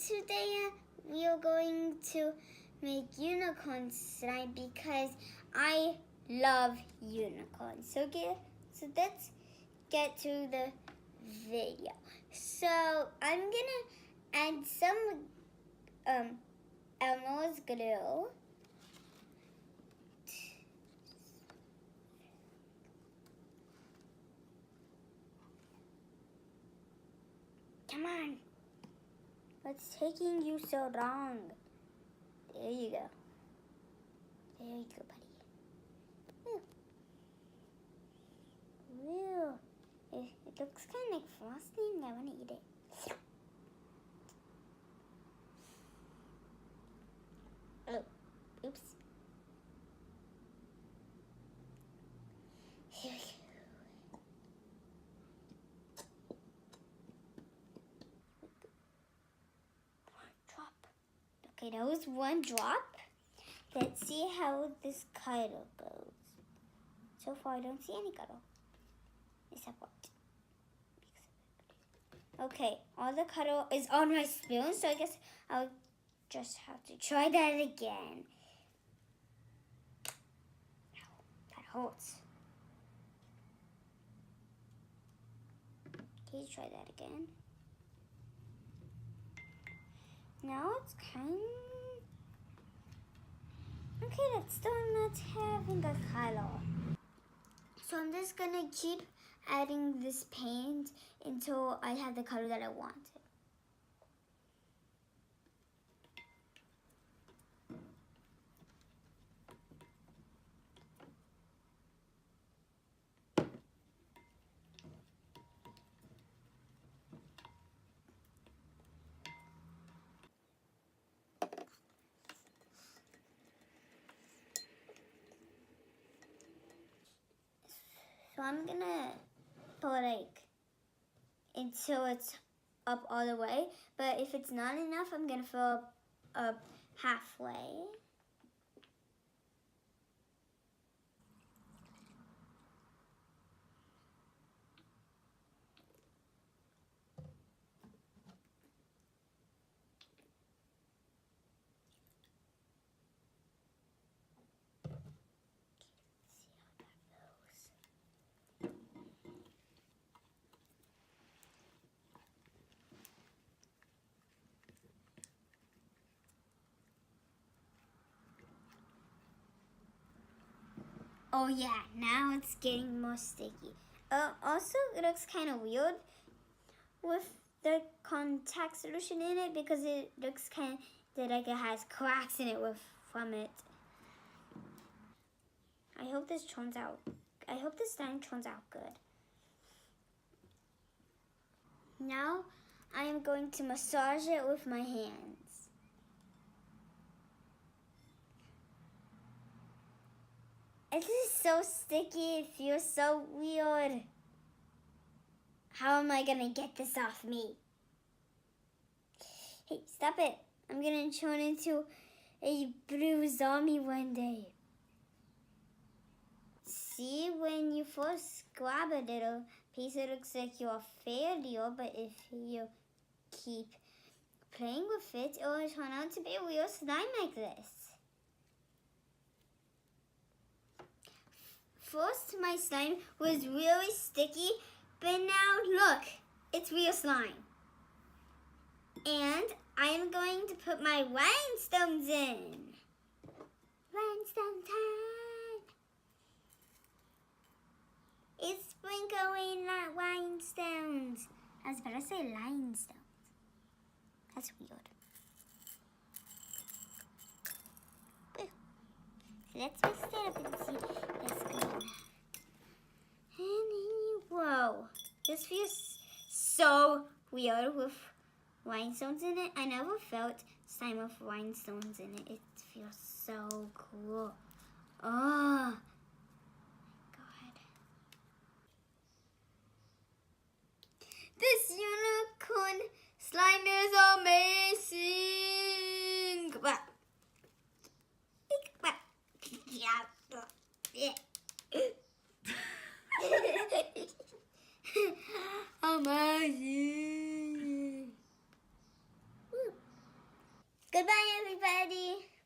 today we are going to make unicorn slime because I love unicorns. So let's get to the video. So I'm gonna add some Elmo's glue. Come on. What's taking you so long? There you go. There you go, buddy. Ooh. It looks kind of like frosting. I want to eat it. Oh, oops. Here we go. Okay, that was one drop. Let's see how this cuddle goes. So far, I don't see any cuddle. Except what? Okay, all the cuddle is on my spoon, so I guess I'll just have to try that again. Ow, that hurts. Okay, try that again. Now it's okay, that's still not having a color. So I'm just gonna keep adding this paint until I have the color that I wanted. So I'm gonna put until it's up all the way, but if it's not enough, I'm gonna fill up halfway. Oh yeah, now it's getting more sticky. Also, it looks kind of weird with the contact solution in it because it looks kind of like it has cracks in it from it. I hope this slime turns out good. Now I am going to massage it with my hands. This is so sticky, it feels so weird. How am I gonna get this off me? Hey, stop it. I'm gonna turn into a blue zombie one day. See, when you first grab a little piece, it looks like you're a failure, but if you keep playing with it, it will turn out to be a real slime like this. First, my slime was really sticky, but now look, it's real slime. And I am going to put my rhinestones in. Rhinestone time. It's sprinkling rhinestones. I was about to say rhinestones. That's weird. Let's mix it up and see. Let's go. And whoa, this feels so weird with rhinestones in it. I never felt slime with rhinestones in it. It feels so cool. Oh, God. This unicorn slime is amazing. Amazing. Goodbye, everybody.